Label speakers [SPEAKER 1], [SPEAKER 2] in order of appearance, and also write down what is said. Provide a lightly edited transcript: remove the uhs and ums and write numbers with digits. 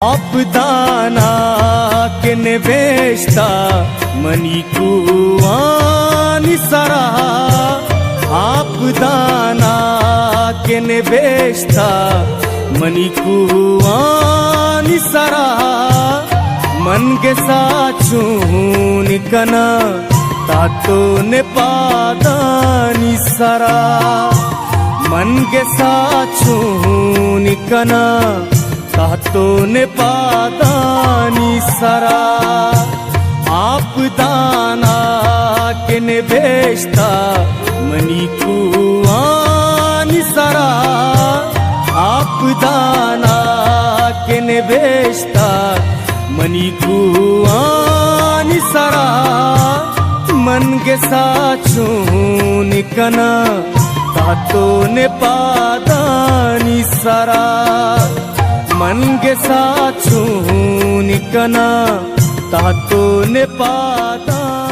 [SPEAKER 1] आपदाना के निवेशता मनी कुआनी सरा आपदाना के निवेशता मनी कुआनी सरा मन के साचून कना तातो ने पादानी सरा मन के साचून कना तातो ने पादानी सरा आपदाना के निवेशता मनी कुआनी सरा आपदाना के निवेशता मनी कुआनी सरा मन के साचून कना तातो ने पादानी सरा मन के साचून कना तातो ने पादा।